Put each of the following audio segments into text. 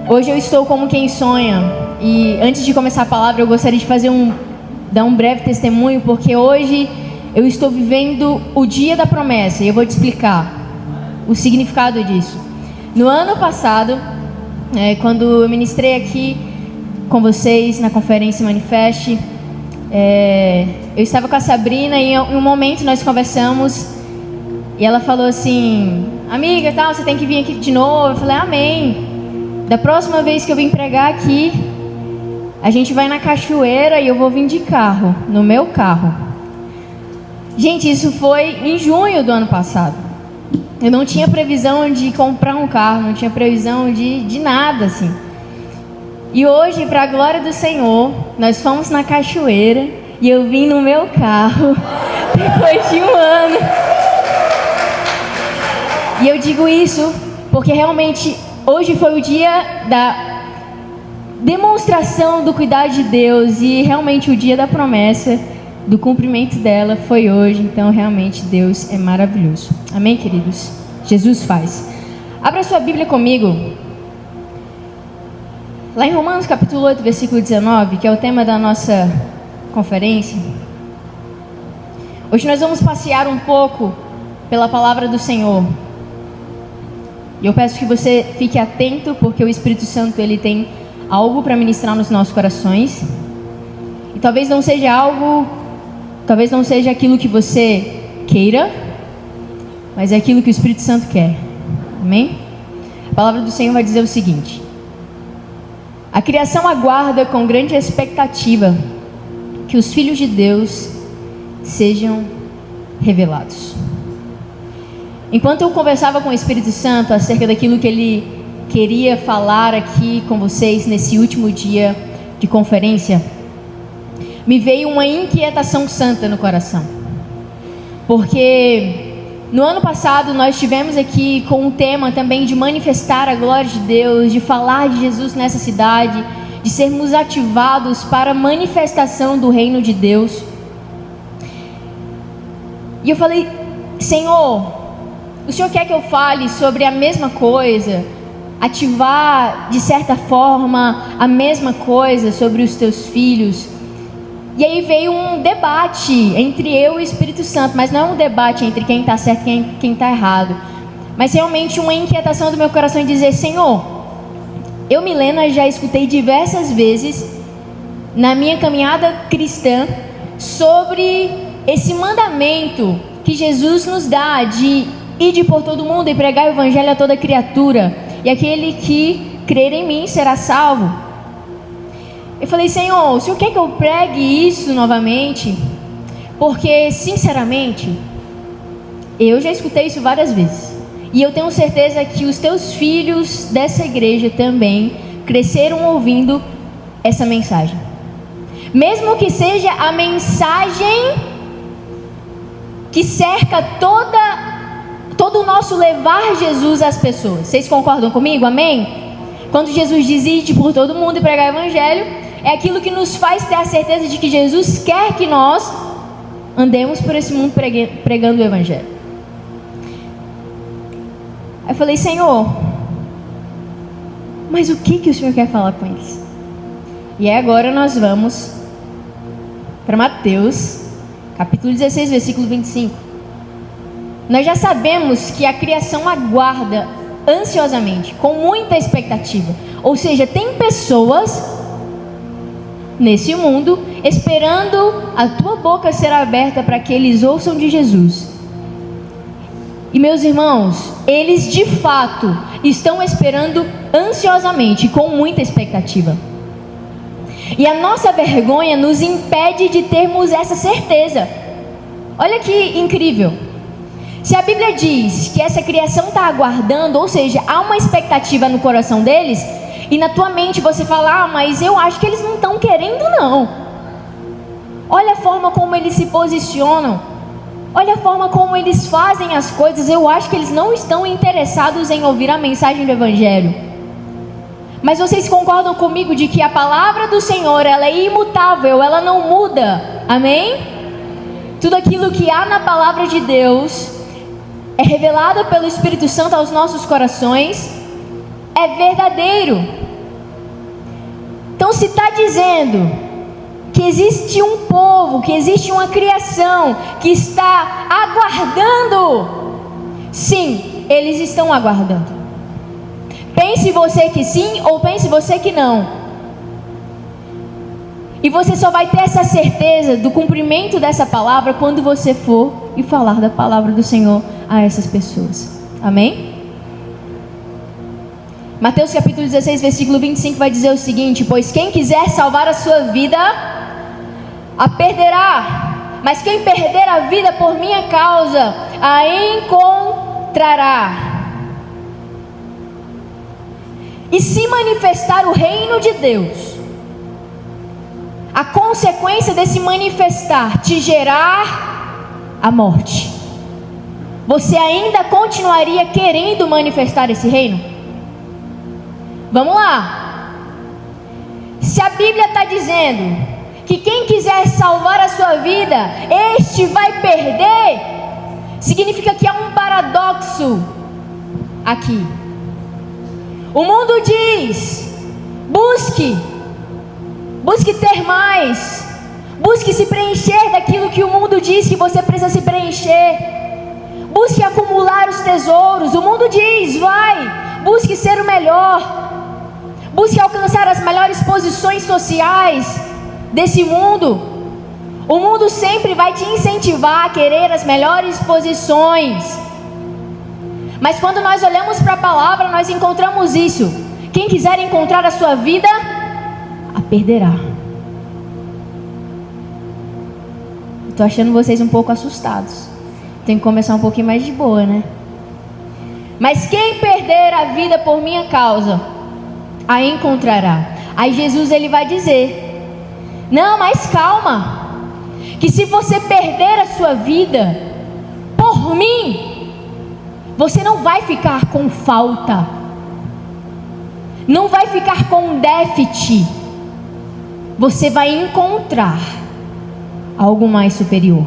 Hoje eu estou como quem sonha. E antes de começar a palavra, eu gostaria de dar um breve testemunho, porque hoje eu estou vivendo o dia da promessa. E eu vou te explicar o significado disso. No ano passado, quando eu ministrei aqui com vocês na conferência Manifeste, eu estava com a Sabrina e em um momento nós conversamos e ela falou assim: amiga, tal, você tem que vir aqui de novo. Eu falei: amém. Da próxima vez que eu vim pregar aqui, a gente vai na cachoeira e eu vou vir de carro, no meu carro. Gente, isso foi em junho do ano passado. Eu não tinha previsão de comprar um carro, não tinha previsão de nada assim. E hoje, para a glória do Senhor, nós fomos na cachoeira e eu vim no meu carro depois de um ano. E eu digo isso porque realmente hoje foi o dia da demonstração do cuidado de Deus e realmente o dia da promessa, do cumprimento dela foi hoje. Então realmente Deus é maravilhoso. Amém, queridos? Jesus faz. Abra sua Bíblia comigo. Lá em Romanos capítulo 8, versículo 19, que é o tema da nossa conferência. Hoje nós vamos passear um pouco pela palavra do Senhor. E eu peço que você fique atento, porque o Espírito Santo ele tem algo para ministrar nos nossos corações. E talvez não seja aquilo que você queira, mas é aquilo que o Espírito Santo quer. Amém? A palavra do Senhor vai dizer o seguinte: a criação aguarda com grande expectativa que os filhos de Deus sejam revelados. Enquanto eu conversava com o Espírito Santo acerca daquilo que Ele queria falar aqui com vocês nesse último dia de conferência, me veio uma inquietação santa no coração. Porque no ano passado nós estivemos aqui com um tema também de manifestar a glória de Deus, de falar de Jesus nessa cidade, de sermos ativados para a manifestação do reino de Deus. E eu falei: Senhor, o Senhor quer que eu fale sobre a mesma coisa, ativar de certa forma a mesma coisa sobre os teus filhos? E aí veio um debate entre eu e o Espírito Santo, mas não é um debate entre quem está certo e quem está errado, mas realmente uma inquietação do meu coração em dizer: Senhor, eu, Milena, já escutei diversas vezes na minha caminhada cristã sobre esse mandamento que Jesus nos dá de ide por todo mundo e pregar o evangelho a toda criatura, e aquele que crer em mim será salvo. Eu falei: Senhor, o Senhor quer que eu pregue isso novamente? Porque, sinceramente, eu já escutei isso várias vezes, e eu tenho certeza que os teus filhos dessa igreja também cresceram ouvindo essa mensagem, mesmo que seja a mensagem que cerca todo o nosso levar Jesus às pessoas. Vocês concordam comigo? Amém? Quando Jesus diz ide por todo mundo e pregar o evangelho, é aquilo que nos faz ter a certeza de que Jesus quer que nós andemos por esse mundo pregando o evangelho. Aí eu falei: Senhor, mas o que o Senhor quer falar com eles? E aí agora nós vamos para Mateus capítulo 16, versículo 25. Nós já sabemos que a criação aguarda ansiosamente, com muita expectativa. Ou seja, tem pessoas nesse mundo esperando a tua boca ser aberta para que eles ouçam de Jesus. E meus irmãos, eles de fato estão esperando ansiosamente, com muita expectativa. E a nossa vergonha nos impede de termos essa certeza. Olha que incrível. Se a Bíblia diz que essa criação está aguardando, ou seja, há uma expectativa no coração deles, e na tua mente você fala: mas eu acho que eles não estão querendo não. Olha a forma como eles se posicionam, olha a forma como eles fazem as coisas, eu acho que eles não estão interessados em ouvir a mensagem do Evangelho. Mas vocês concordam comigo de que a palavra do Senhor, ela é imutável, ela não muda, amém? Tudo aquilo que há na palavra de Deus é revelada pelo Espírito Santo aos nossos corações, é verdadeiro. Então, se está dizendo que existe um povo, que existe uma criação que está aguardando, sim, eles estão aguardando. Pense você que sim ou pense você que não. E você só vai ter essa certeza do cumprimento dessa palavra quando você for e falar da palavra do Senhor a essas pessoas. Amém? Mateus capítulo 16, versículo 25 vai dizer o seguinte: pois quem quiser salvar a sua vida, a perderá. Mas quem perder a vida por minha causa, a encontrará. E se manifestar o reino de Deus, a consequência desse manifestar te gerar a morte, você ainda continuaria querendo manifestar esse reino? Vamos lá. Se a Bíblia está dizendo que quem quiser salvar a sua vida, este vai perder, significa que há um paradoxo aqui. O mundo diz: busque ter mais, busque se preencher daquilo que o mundo diz que você precisa se preencher, busque acumular os tesouros. O mundo diz: vai, busque ser o melhor, busque alcançar as melhores posições sociais desse mundo. O mundo sempre vai te incentivar a querer as melhores posições. Mas quando nós olhamos para a palavra, nós encontramos isso: quem quiser encontrar a sua vida, a perderá. Estou achando vocês um pouco assustados. Tem que começar um pouquinho mais de boa, né? Mas quem perder a vida por minha causa, a encontrará. Aí Jesus ele vai dizer: não, mas calma, que se você perder a sua vida por mim, você não vai ficar com falta, não vai ficar com déficit, você vai encontrar algo mais superior.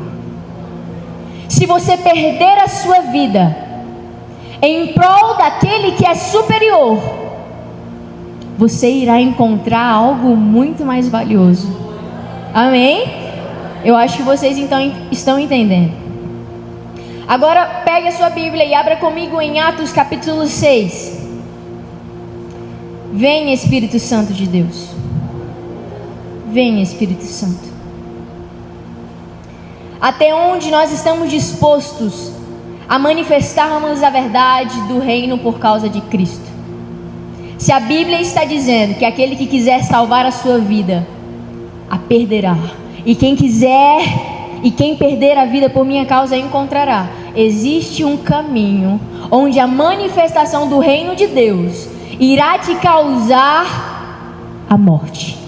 Se você perder a sua vida em prol daquele que é superior, você irá encontrar algo muito mais valioso. Amém? Eu acho que vocês então estão entendendo. Agora pegue a sua Bíblia e abra comigo em Atos capítulo 6. Vem, Espírito Santo de Deus. Vem, Espírito Santo. Até onde nós estamos dispostos a manifestarmos a verdade do reino por causa de Cristo? Se a Bíblia está dizendo que aquele que quiser salvar a sua vida, a perderá. E quem perder a vida por minha causa, encontrará. Existe um caminho onde a manifestação do reino de Deus irá te causar a morte.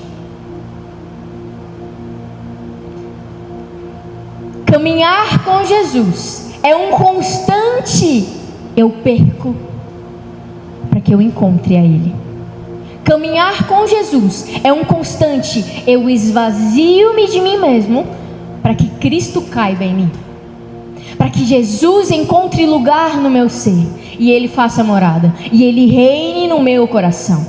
Caminhar com Jesus é um constante: eu perco para que eu encontre a Ele. Caminhar com Jesus é um constante: eu esvazio-me de mim mesmo para que Cristo caiba em mim, para que Jesus encontre lugar no meu ser e Ele faça morada e Ele reine no meu coração.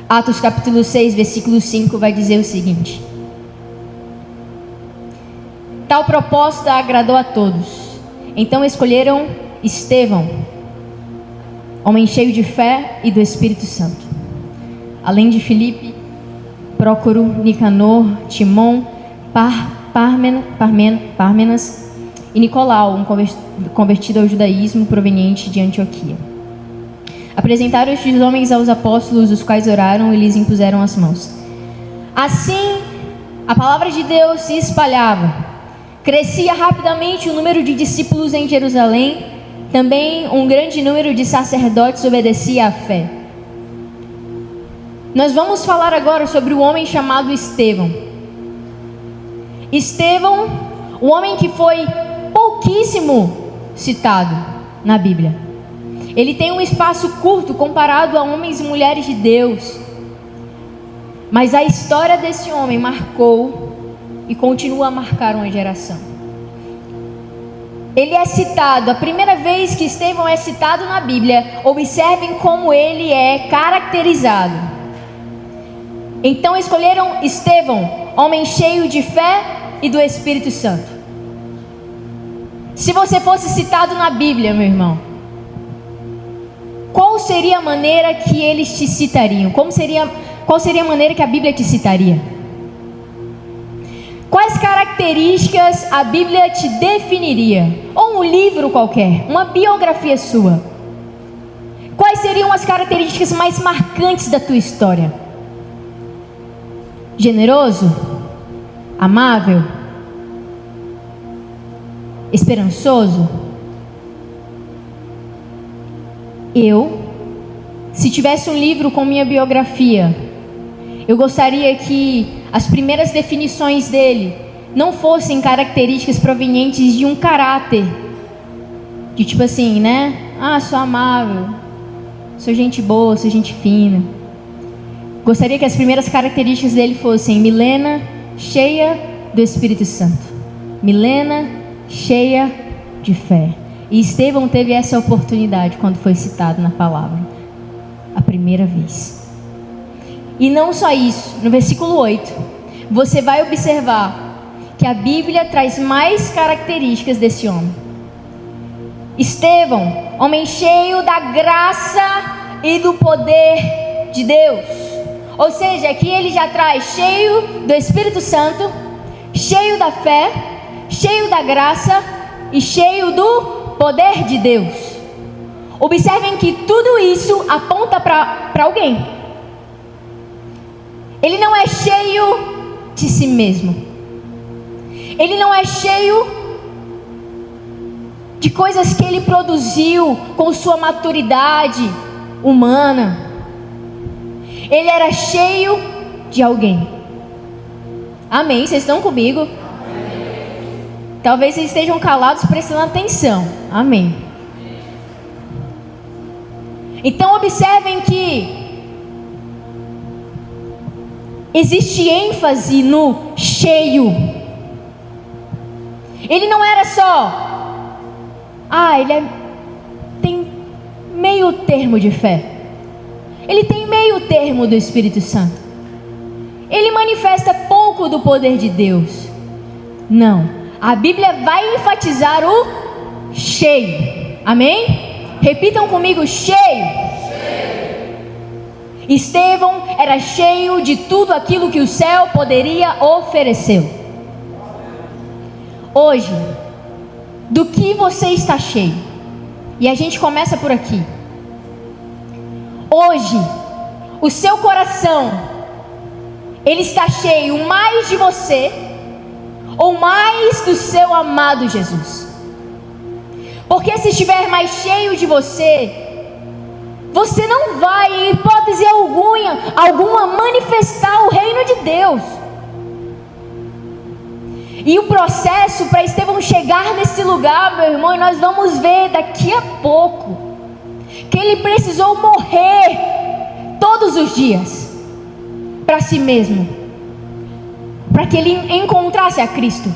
Atos capítulo 6, versículo 5 vai dizer o seguinte: tal proposta agradou a todos, então escolheram Estevão, homem cheio de fé e do Espírito Santo, além de Filipe, Prócoro, Nicanor, Timon, Pármenas e Nicolau, um convertido ao judaísmo proveniente de Antioquia. Apresentaram estes homens aos apóstolos, os quais oraram e lhes impuseram as mãos. Assim, a palavra de Deus se espalhava. Crescia rapidamente o número de discípulos em Jerusalém. Também um grande número de sacerdotes obedecia à fé. Nós vamos falar agora sobre o homem chamado Estevão. Estevão, o homem que foi pouquíssimo citado na Bíblia. Ele tem um espaço curto comparado a homens e mulheres de Deus. Mas a história desse homem marcou e continua a marcar uma geração. Ele é citado, a primeira vez que Estevão é citado na Bíblia, observem como ele é caracterizado. Então escolheram Estevão, homem cheio de fé e do Espírito Santo. Se você fosse citado na Bíblia, meu irmão, qual seria a maneira que eles te citariam? Qual seria a maneira que a Bíblia te citaria? Quais características a Bíblia te definiria? Ou um livro qualquer, uma biografia sua. Quais seriam as características mais marcantes da tua história? Generoso? Amável? Esperançoso? Se tivesse um livro com minha biografia, eu gostaria que as primeiras definições dele não fossem características provenientes de um caráter, de tipo assim, né? Sou amável, sou gente boa, sou gente fina. Gostaria que as primeiras características dele fossem Milena, cheia do Espírito Santo. Milena, cheia de fé. E Estevão teve essa oportunidade quando foi citado na palavra, a primeira vez. E não só isso, no versículo 8, você vai observar que a Bíblia traz mais características desse homem. Estevão, homem cheio da graça e do poder de Deus. Ou seja, aqui ele já traz cheio do Espírito Santo, cheio da fé, cheio da graça e cheio do poder de Deus. Observem que tudo isso aponta para alguém. Ele não é cheio de si mesmo. Ele não é cheio de coisas que ele produziu com sua maturidade humana. Ele era cheio de alguém. Amém? Vocês estão comigo? Amém. Talvez vocês estejam calados prestando atenção. Amém. Então observem que existe ênfase no cheio. Ele não era só, tem meio termo de fé. Ele tem meio termo do Espírito Santo. Ele manifesta pouco do poder de Deus. Não, a Bíblia vai enfatizar o cheio. Amém? Repitam comigo, cheio. Estevão era cheio de tudo aquilo que o céu poderia oferecer. Hoje, do que você está cheio? E a gente começa por aqui. Hoje, o seu coração, ele está cheio mais de você ou mais do seu amado Jesus? Porque se estiver mais cheio de você, você não vai, em hipótese alguma, manifestar o reino de Deus. E o processo para Estevão chegar nesse lugar, meu irmão, e nós vamos ver daqui a pouco, que ele precisou morrer todos os dias para si mesmo, para que ele encontrasse a Cristo.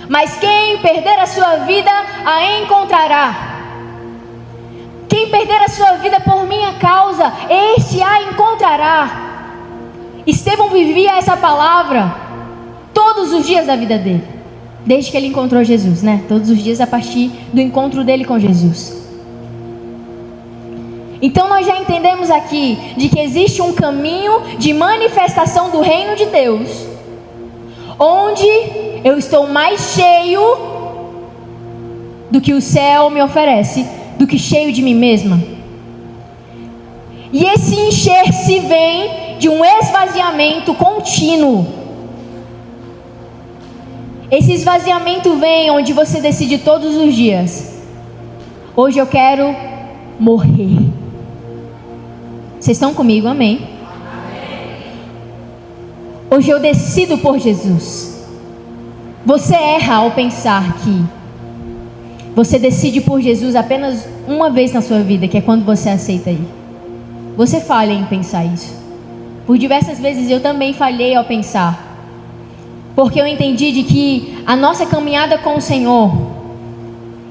Mas quem perder a sua vida, a encontrará. Quem perder a sua vida por minha causa, este a encontrará. Estevão vivia essa palavra todos os dias da vida dele, desde que ele encontrou Jesus, né? Todos os dias a partir do encontro dele com Jesus. Então nós já entendemos aqui de que existe um caminho de manifestação do reino de Deus, onde eu estou mais cheio do que o céu me oferece, do que cheio de mim mesma. E esse encher-se vem de um esvaziamento contínuo. Esse esvaziamento vem onde você decide todos os dias: hoje eu quero morrer. Vocês estão comigo? Amém? Hoje eu decido por Jesus. Você erra ao pensar que você decide por Jesus apenas uma vez na sua vida, que é quando você aceita ir. Você falha em pensar isso. Por diversas vezes eu também falhei ao pensar, porque eu entendi de que a nossa caminhada com o Senhor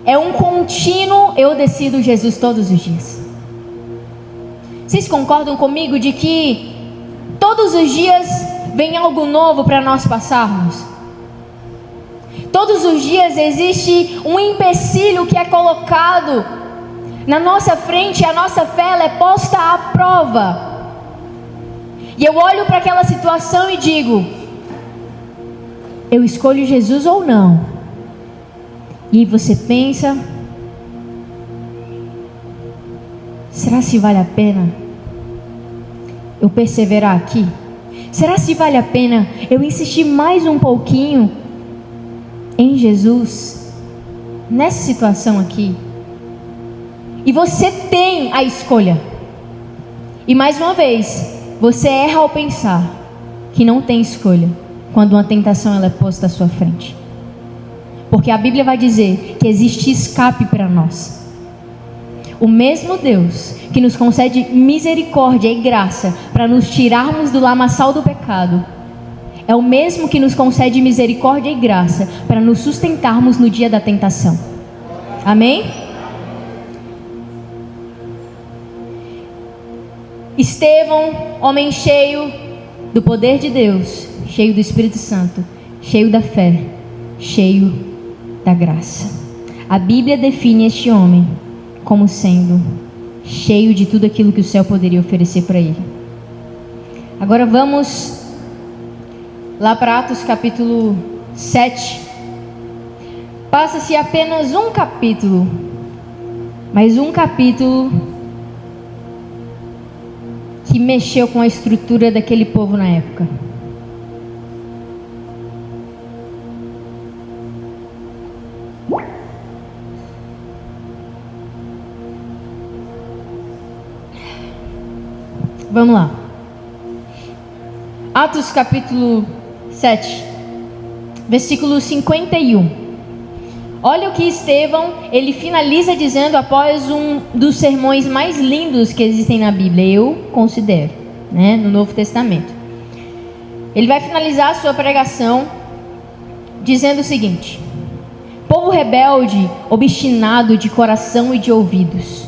é um contínuo eu decido Jesus todos os dias. Vocês concordam comigo de que todos os dias vem algo novo para nós passarmos. Todos os dias existe um empecilho que é colocado na nossa frente, e a nossa fé ela é posta à prova. E eu olho para aquela situação e digo: eu escolho Jesus ou não? E você pensa: será se vale a pena eu perseverar aqui? Será se vale a pena eu insistir mais um pouquinho em Jesus, nessa situação aqui? E você tem a escolha. E mais uma vez, você erra ao pensar que não tem escolha quando uma tentação ela é posta à sua frente. Porque a Bíblia vai dizer que existe escape para nós. O mesmo Deus que nos concede misericórdia e graça para nos tirarmos do lamaçal do pecado, é o mesmo que nos concede misericórdia e graça para nos sustentarmos no dia da tentação. Amém? Estevão, homem cheio do poder de Deus, cheio do Espírito Santo, cheio da fé, cheio da graça. A Bíblia define este homem como sendo cheio de tudo aquilo que o céu poderia oferecer para ele. Agora vamos lá para Atos capítulo 7. Passa-se apenas um capítulo, mas um capítulo que mexeu com a estrutura daquele povo na época. Vamos lá. Atos capítulo 7, versículo 51. Olha o que Estevão, ele finaliza dizendo após um dos sermões mais lindos que existem na Bíblia, eu considero, no Novo Testamento. Ele vai finalizar a sua pregação dizendo o seguinte: povo rebelde, obstinado de coração e de ouvidos,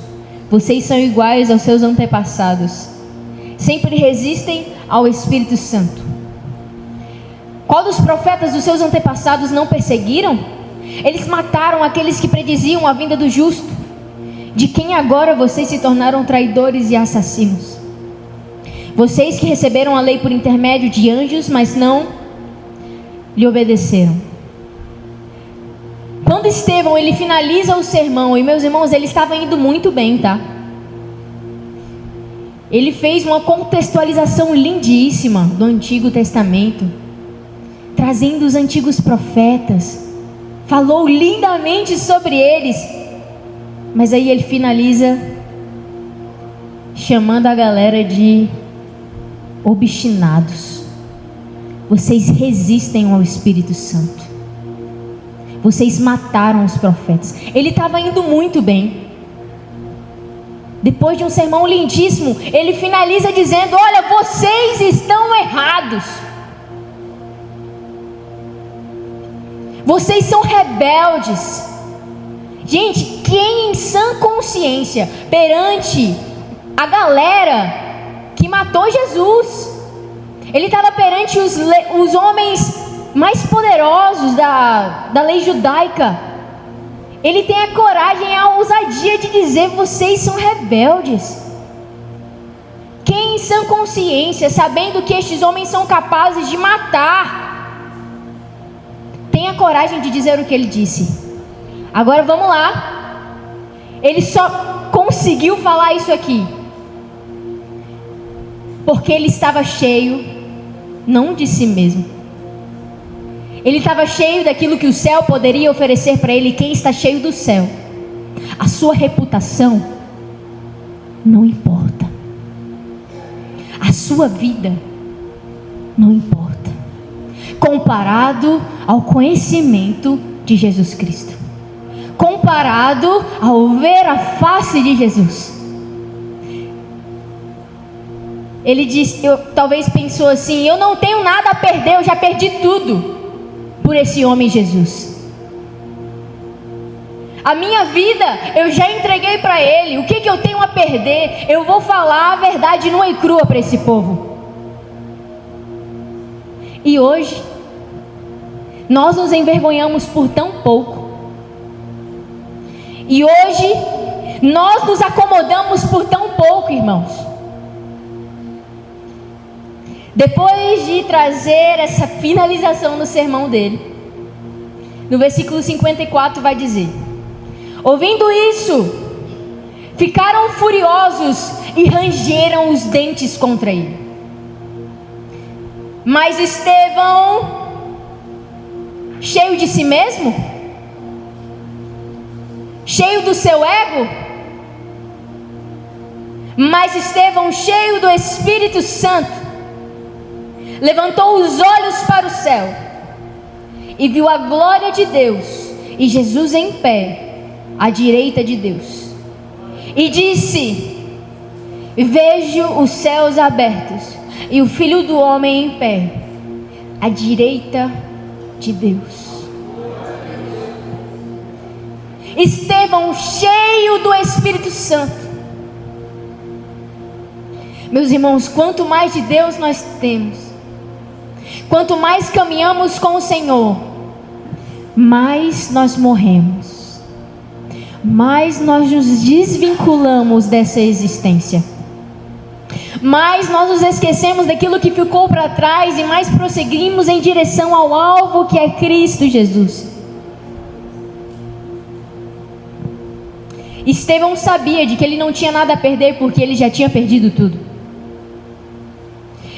vocês são iguais aos seus antepassados, sempre resistem ao Espírito Santo. Qual dos profetas dos seus antepassados não perseguiram? Eles mataram aqueles que prediziam a vinda do justo, de quem agora vocês se tornaram traidores e assassinos. Vocês que receberam a lei por intermédio de anjos, mas não lhe obedeceram. Quando Estevão ele finaliza o sermão, e meus irmãos, ele estava indo muito bem, tá? Ele fez uma contextualização lindíssima do Antigo Testamento, trazendo os antigos profetas, falou lindamente sobre eles, mas aí ele finaliza chamando a galera de obstinados. Vocês resistem ao Espírito Santo, vocês mataram os profetas. Ele estava indo muito bem. Depois de um sermão lindíssimo, ele finaliza dizendo: olha, vocês estão errados. Vocês são rebeldes. Gente, quem em sã consciência, perante a galera que matou Jesus, ele estava perante os homens mais poderosos da lei judaica, ele tem a coragem, a ousadia de dizer: vocês são rebeldes. Quem em sã consciência, sabendo que estes homens são capazes de matar, tem a coragem de dizer o que ele disse. Agora vamos lá. Ele só conseguiu falar isso aqui porque ele estava cheio, não de si mesmo. Ele estava cheio daquilo que o céu poderia oferecer para ele. Quem está cheio do céu, a sua reputação não importa, a sua vida não importa, comparado ao conhecimento de Jesus Cristo, comparado ao ver a face de Jesus. Ele disse, talvez pensou assim: eu não tenho nada a perder, eu já perdi tudo por esse homem Jesus. A minha vida eu já entreguei para ele. O que eu tenho a perder? Eu vou falar a verdade nua e crua para esse povo. E hoje, nós nos envergonhamos por tão pouco. E hoje, nós nos acomodamos por tão pouco, irmãos. Depois de trazer essa finalização no sermão dele, no versículo 54 vai dizer: ouvindo isso, ficaram furiosos e rangeram os dentes contra ele. Mas Estevão, cheio de si mesmo, cheio do seu ego, mas Estevão, cheio do Espírito Santo, levantou os olhos para o céu e viu a glória de Deus e Jesus em pé à direita de Deus. E disse: vejo os céus abertos e o Filho do Homem em pé à direita de Deus. Estevão, cheio do Espírito Santo. Meus irmãos, quanto mais de Deus nós temos, quanto mais caminhamos com o Senhor, mais nós morremos, mais nós nos desvinculamos dessa existência, mais nós nos esquecemos daquilo que ficou para trás e mais prosseguimos em direção ao alvo, que é Cristo Jesus. Estevão sabia de que ele não tinha nada a perder, porque ele já tinha perdido tudo.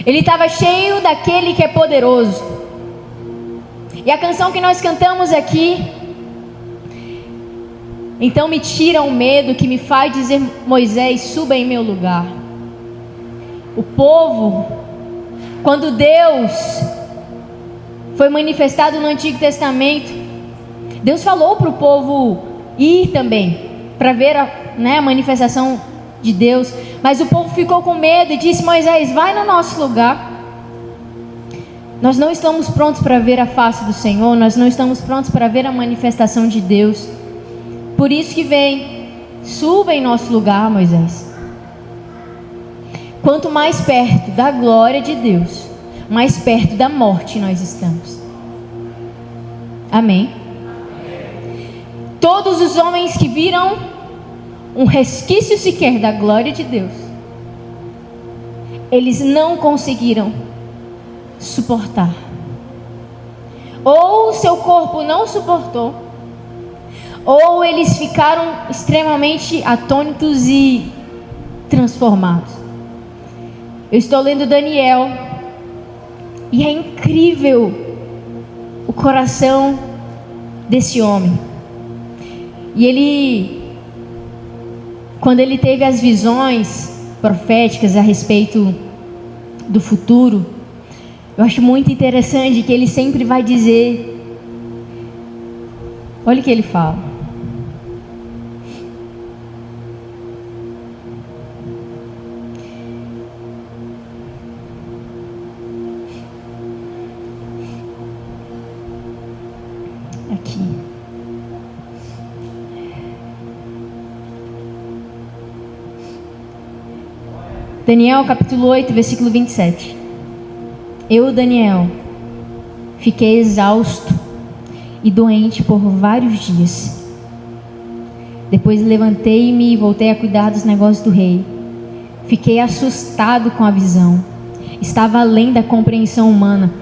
Ele estava cheio daquele que é poderoso. E a canção que nós cantamos aqui: então me tira o medo que me faz dizer, Moisés, suba em meu lugar. O povo, quando Deus foi manifestado no Antigo Testamento, Deus falou para o povo ir também, para ver a manifestação de Deus. Mas o povo ficou com medo e disse: Moisés, vai no nosso lugar. Nós não estamos prontos para ver a face do Senhor, nós não estamos prontos para ver a manifestação de Deus. Por isso que vem, suba em nosso lugar, Moisés. Quanto mais perto da glória de Deus, mais perto da morte nós estamos. Amém? Todos os homens que viram um resquício sequer da glória de Deus, eles não conseguiram suportar. Ou seu corpo não suportou, ou eles ficaram extremamente atônitos e transformados. Eu estou lendo Daniel, e é incrível o coração desse homem. E ele, quando ele teve as visões proféticas a respeito do futuro, eu acho muito interessante que ele sempre vai dizer, olha o que ele fala: aqui, Daniel capítulo 8, versículo 27. Eu, Daniel, fiquei exausto e doente por vários dias. Depois levantei-me e voltei a cuidar dos negócios do rei. Fiquei assustado com a visão. Estava além da compreensão humana.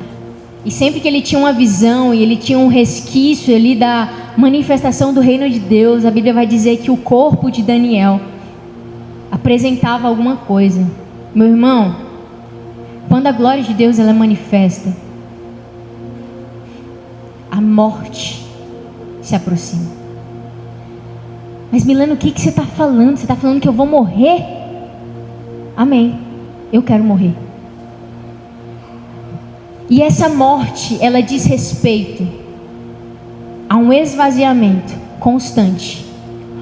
E sempre que ele tinha uma visão e ele tinha um resquício ali da manifestação do reino de Deus, a Bíblia vai dizer que o corpo de Daniel apresentava alguma coisa. Meu irmão, quando a glória de Deus ela manifesta, a morte se aproxima. Mas Milena, o que você está falando? Você está falando que eu vou morrer? Amém, eu quero morrer. E essa morte, ela diz respeito a um esvaziamento constante,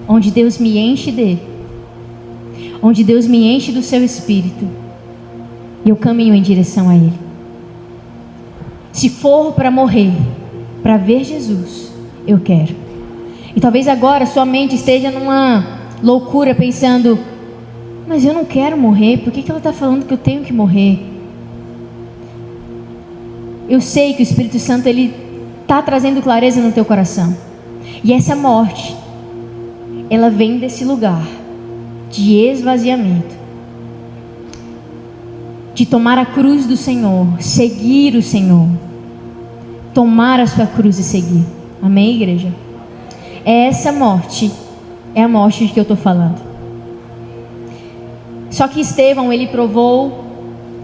onde Deus me enche dele, onde Deus me enche do seu Espírito, e eu caminho em direção a ele. Se for para morrer, para ver Jesus, eu quero. E talvez agora sua mente esteja numa loucura, pensando: mas eu não quero morrer, por que ela está falando que eu tenho que morrer? eu sei que o Espírito Santo, ele está trazendo clareza no teu coração. E essa morte, ela vem desse lugar de esvaziamento, de tomar a cruz do Senhor, seguir o Senhor, tomar a sua cruz e seguir. Amém, igreja? Essa morte é a morte de que eu estou falando. Só que Estevão, ele provou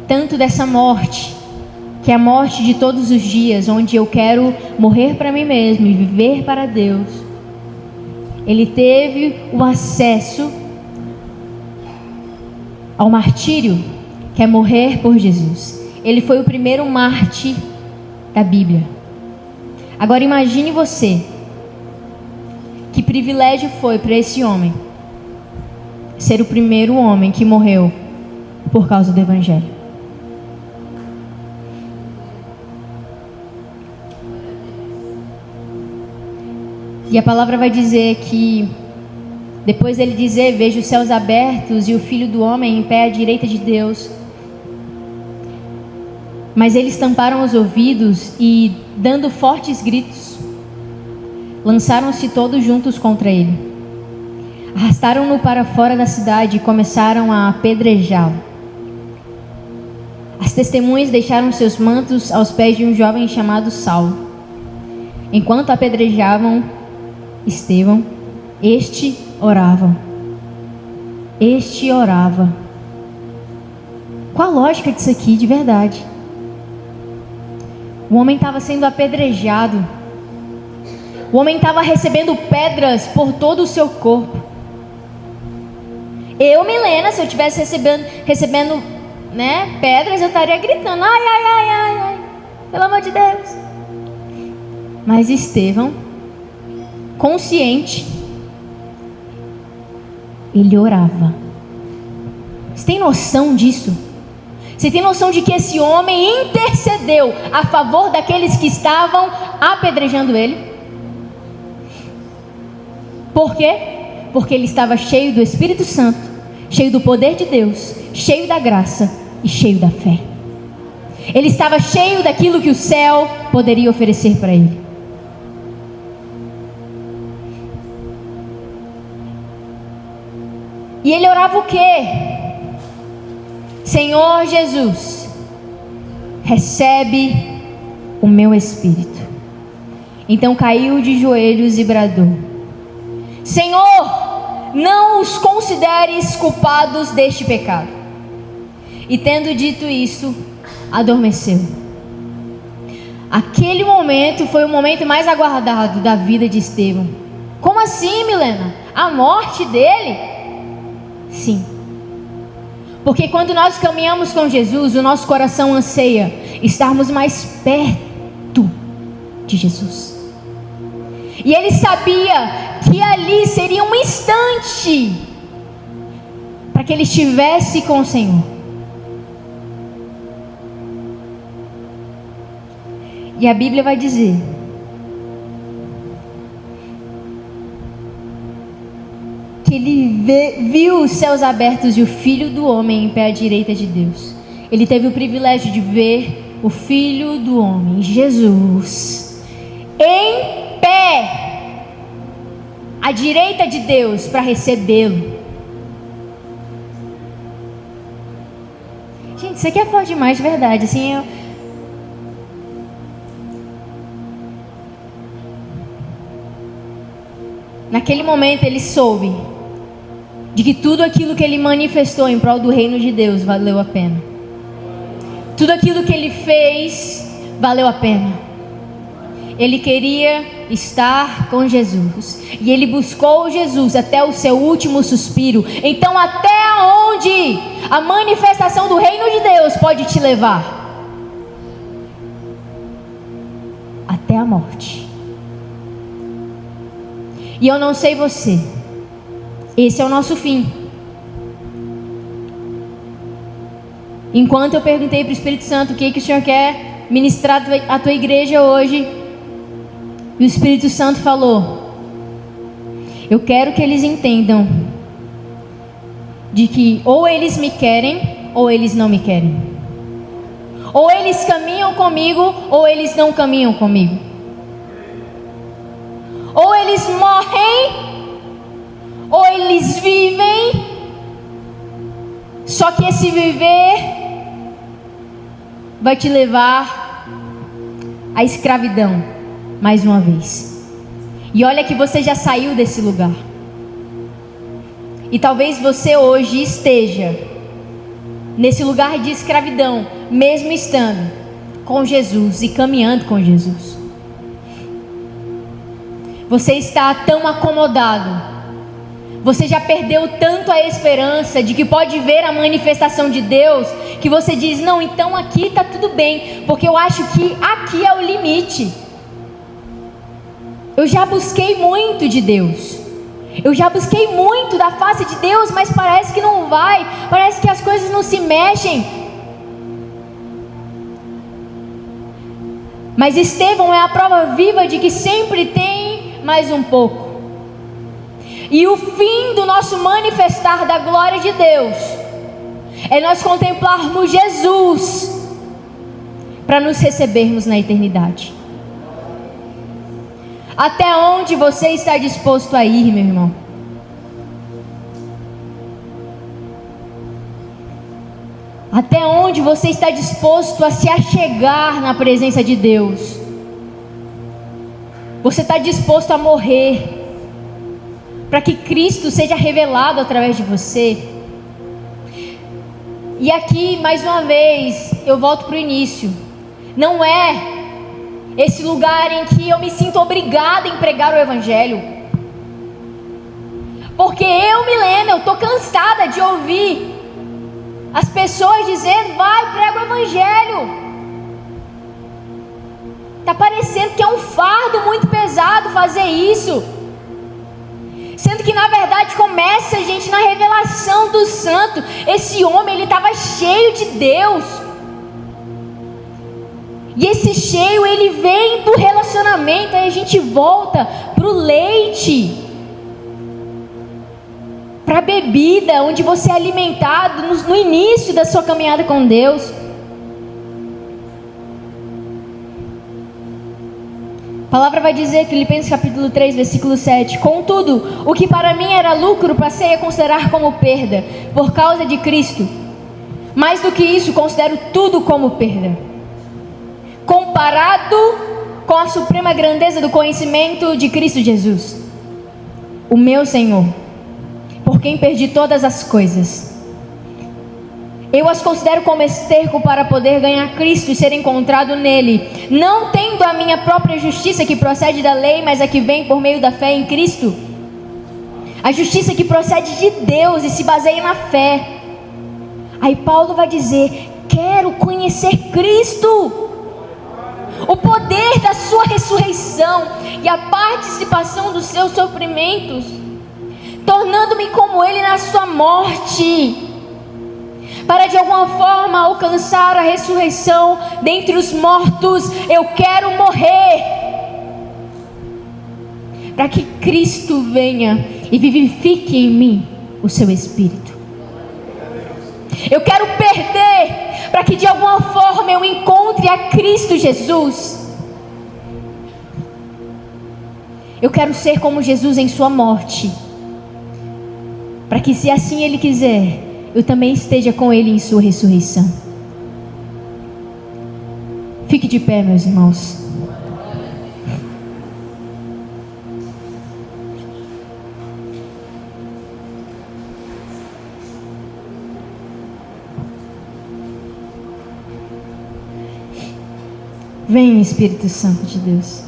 tanto dessa morte, que é a morte de todos os dias, onde eu quero morrer para mim mesmo e viver para Deus. Ele teve o acesso ao martírio, que é morrer por Jesus. Ele foi o primeiro mártir da Bíblia. Agora imagine você, que privilégio foi para esse homem ser o primeiro homem que morreu por causa do Evangelho. E a palavra vai dizer que, depois dele dizer, vejo os céus abertos e o Filho do Homem em pé à direita de Deus. Mas eles tamparam os ouvidos e, dando fortes gritos, lançaram-se todos juntos contra ele. Arrastaram-no para fora da cidade e começaram a apedrejá-lo. As testemunhas deixaram seus mantos aos pés de um jovem chamado Saulo. Enquanto apedrejavam Estevão, este orava. Qual a lógica disso aqui, de verdade? O homem estava sendo apedrejado. O homem estava recebendo pedras por todo o seu corpo. Eu, Milena, se eu estivesse recebendo pedras, eu estaria gritando, ai, pelo amor de Deus. Mas Estevão, consciente, ele orava. Você tem noção disso? Você tem noção de que esse homem intercedeu a favor daqueles que estavam apedrejando ele? Por quê? Porque ele estava cheio do Espírito Santo, cheio do poder de Deus, cheio da graça e cheio da fé. Ele estava cheio daquilo que o céu poderia oferecer para ele. E ele orava o quê? Senhor Jesus, recebe o meu espírito. Então caiu de joelhos e bradou: Senhor, não os consideres culpados deste pecado. E tendo dito isso, adormeceu. Aquele momento foi o momento mais aguardado da vida de Estevão. Como assim, Milena? A morte dele? Sim. Porque quando nós caminhamos com Jesus, o nosso coração anseia estarmos mais perto de Jesus. E ele sabia que ali seria um instante para que ele estivesse com o Senhor. E a Bíblia vai dizer que ele viu os céus abertos e o Filho do Homem em pé à direita de Deus. Ele teve o privilégio de ver o Filho do Homem, Jesus, em pé à direita de Deus para recebê-lo. Gente, isso aqui é forte demais, de verdade. Assim, naquele momento ele soube de que tudo aquilo que ele manifestou em prol do reino de Deus valeu a pena. Tudo aquilo que ele fez valeu a pena. Ele queria estar com Jesus. E ele buscou Jesus até o seu último suspiro. Então até onde a manifestação do reino de Deus pode te levar? Até a morte. E eu não sei você, esse é o nosso fim. Enquanto eu perguntei para o Espírito Santo o que o Senhor quer ministrar à tua igreja hoje, e o Espírito Santo falou: eu quero que eles entendam de que ou eles me querem ou eles não me querem. Ou eles caminham comigo, ou eles não caminham comigo. Ou eles morrem, ou eles vivem. Só que esse viver vai te levar à escravidão, mais uma vez. E olha que você já saiu desse lugar. E talvez você hoje esteja nesse lugar de escravidão, mesmo estando com Jesus e caminhando com Jesus. Você está tão acomodado. Você já perdeu tanto a esperança de que pode ver a manifestação de Deus, que você diz, não, então aqui está tudo bem, porque eu acho que aqui é o limite. Eu já busquei muito de Deus. Eu já busquei muito da face de Deus, mas parece que não vai, parece que as coisas não se mexem. Mas Estevão é a prova viva de que sempre tem mais um pouco. E o fim do nosso manifestar da glória de Deus é nós contemplarmos Jesus para nos recebermos na eternidade. Até onde você está disposto a ir, meu irmão? Até onde você está disposto a se achegar na presença de Deus? Você está disposto a morrer para que Cristo seja revelado através de você? E aqui, mais uma vez, eu volto para o início. Não é esse lugar em que eu me sinto obrigada em pregar o Evangelho. Porque eu, Milena, eu estou cansada de ouvir as pessoas dizendo, vai, prega o Evangelho. Está parecendo que é um fardo muito pesado fazer isso. Sendo que na verdade começa, gente, na revelação do santo. Esse homem, ele estava cheio de Deus. E esse cheio, ele vem do relacionamento. Aí a gente volta para o leite, para a bebida, onde você é alimentado no início da sua caminhada com Deus. A palavra vai dizer, Filipenses capítulo 3, versículo 7: contudo, o que para mim era lucro, passei a considerar como perda, por causa de Cristo. Mais do que isso, considero tudo como perda, comparado com a suprema grandeza do conhecimento de Cristo Jesus, o meu Senhor, por quem perdi todas as coisas. Eu as considero como esterco para poder ganhar Cristo e ser encontrado nele, não tendo a minha própria justiça que procede da lei, mas a que vem por meio da fé em Cristo. A justiça que procede de Deus e se baseia na fé. Aí Paulo vai dizer, quero conhecer Cristo, o poder da sua ressurreição e a participação dos seus sofrimentos, tornando-me como ele na sua morte, para de alguma forma alcançar a ressurreição dentre os mortos. Eu quero morrer, para que Cristo venha e vivifique em mim o seu Espírito. Eu quero perder, para que de alguma forma eu encontre a Cristo Jesus. Eu quero ser como Jesus em sua morte, para que, se assim Ele quiser, eu também esteja com Ele em sua ressurreição. Fique de pé, meus irmãos. Vem, Espírito Santo de Deus.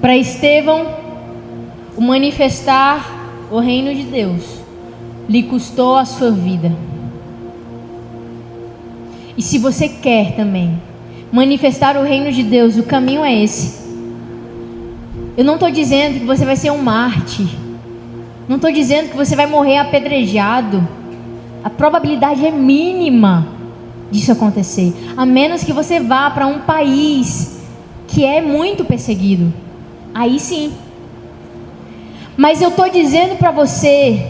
Para Estevão, o manifestar o reino de Deus lhe custou a sua vida. E se você quer também manifestar o reino de Deus, o caminho é esse. Eu não estou dizendo que você vai ser um mártir. Não estou dizendo que você vai morrer apedrejado. A probabilidade é mínima disso acontecer, a menos que você vá para um país que é muito perseguido. Aí sim. Mas eu estou dizendo para você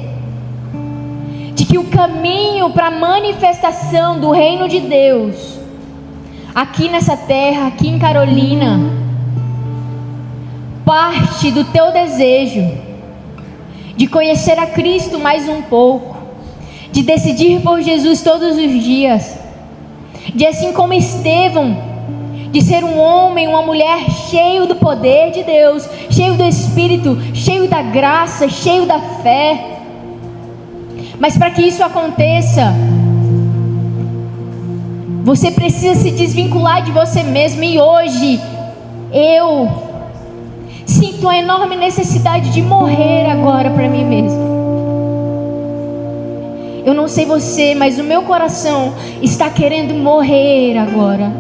de que o caminho para a manifestação do reino de Deus aqui nessa terra, aqui em Carolina, parte do teu desejo de conhecer a Cristo mais um pouco, de decidir por Jesus todos os dias, de, assim como Estevão, de ser um homem, uma mulher cheio do poder de Deus, cheio do Espírito, cheio da graça, cheio da fé. Mas para que isso aconteça, você precisa se desvincular de você mesmo. E hoje eu sinto a enorme necessidade de morrer agora para mim mesmo. Eu não sei você, mas o meu coração está querendo morrer agora.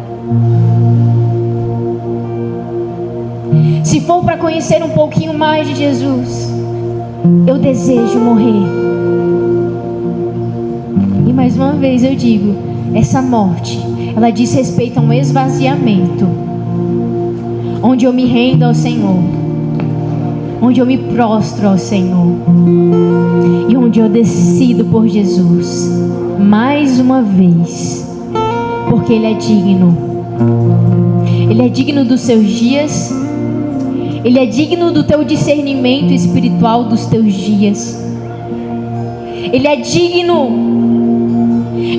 Se for para conhecer um pouquinho mais de Jesus, eu desejo morrer. E mais uma vez eu digo, essa morte, ela diz respeito a um esvaziamento, onde eu me rendo ao Senhor, onde eu me prostro ao Senhor, e onde eu decido por Jesus, mais uma vez, porque Ele é digno. Ele é digno dos seus dias, Ele é digno do teu discernimento espiritual dos teus dias. Ele é digno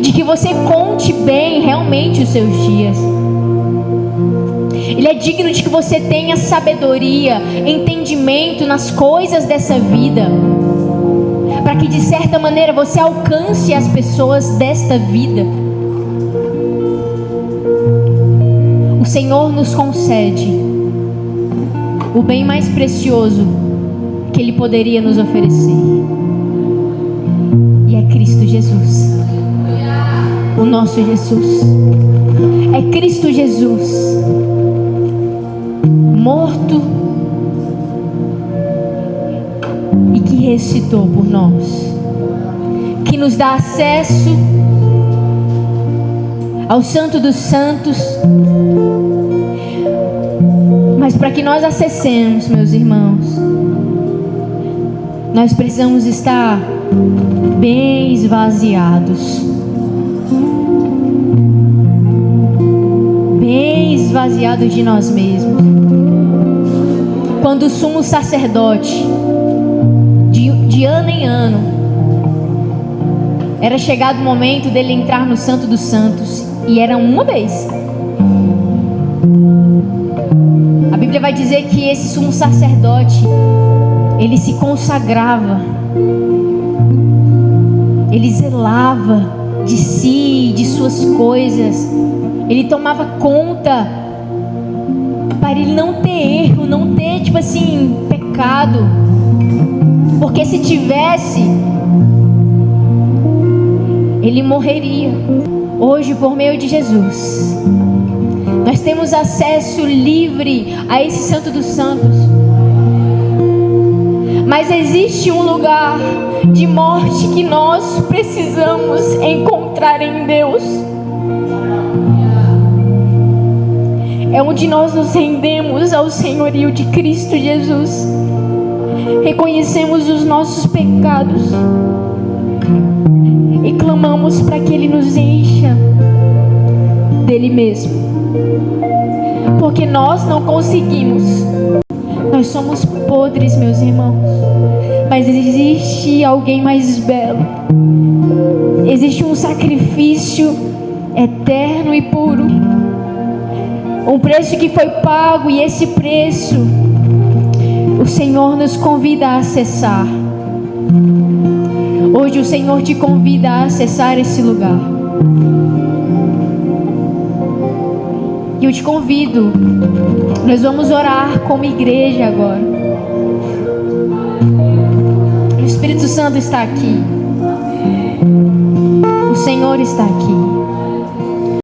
de que você conte bem realmente os seus dias. Ele é digno de que você tenha sabedoria, entendimento nas coisas dessa vida, para que de certa maneira você alcance as pessoas desta vida. O Senhor nos concede o bem mais precioso que Ele poderia nos oferecer, e é Cristo Jesus, o nosso Jesus. É Cristo Jesus, morto e que ressuscitou por nós, que nos dá acesso ao Santo dos Santos. Mas para que nós acessemos, meus irmãos, nós precisamos estar bem esvaziados, bem esvaziados de nós mesmos. Quando o sumo sacerdote, de ano em ano, era chegado o momento dele entrar no Santo dos Santos, e era uma vez. A Bíblia vai dizer que esse sumo sacerdote, ele se consagrava, ele zelava de si, de suas coisas, ele tomava conta para ele não ter erro, não ter pecado, porque se tivesse, ele morreria. Hoje, por meio de Jesus, nós temos acesso livre a esse Santo dos Santos. Mas existe um lugar de morte que nós precisamos encontrar em Deus. É onde nós nos rendemos ao senhorio de Cristo Jesus. Reconhecemos os nossos pecados e clamamos para que Ele nos encha dele mesmo, porque nós não conseguimos. Nós somos podres, meus irmãos, mas existe alguém mais belo. Existe um sacrifício eterno e puro, um preço que foi pago, e esse preço o Senhor nos convida a acessar. Hoje o Senhor te convida a acessar esse lugar. E eu te convido, nós vamos orar como igreja agora. O Espírito Santo está aqui. O Senhor está aqui.